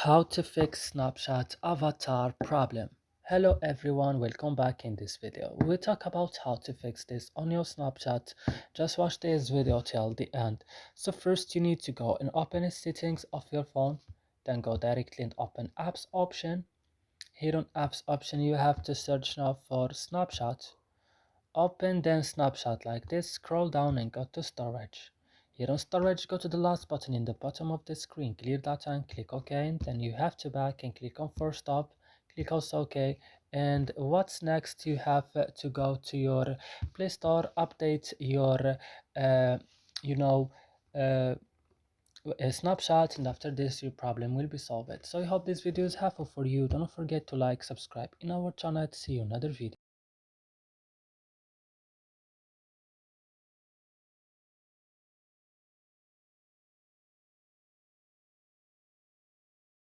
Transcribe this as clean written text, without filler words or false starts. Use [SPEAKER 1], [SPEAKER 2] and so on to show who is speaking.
[SPEAKER 1] How to fix Snapchat avatar problem. Hello everyone, welcome back. In this video we talk about how to fix this on your Snapchat. Just watch this video till the end. So first you need to go and open the settings of your phone, then go directly and open apps option. Here on apps option you have to search now for Snapchat. Open then Snapchat like this, scroll down and go to storage. Here on storage, go to the last button in the bottom of the screen, clear data, and click OK. And then you have to back and click on force stop, click also OK. And what's next, you have to go to your Play Store, update your you know a Snapchat, and after this your problem will be solved. So I hope this video is helpful for you. Don't forget to like, subscribe in our channel. See you in another video.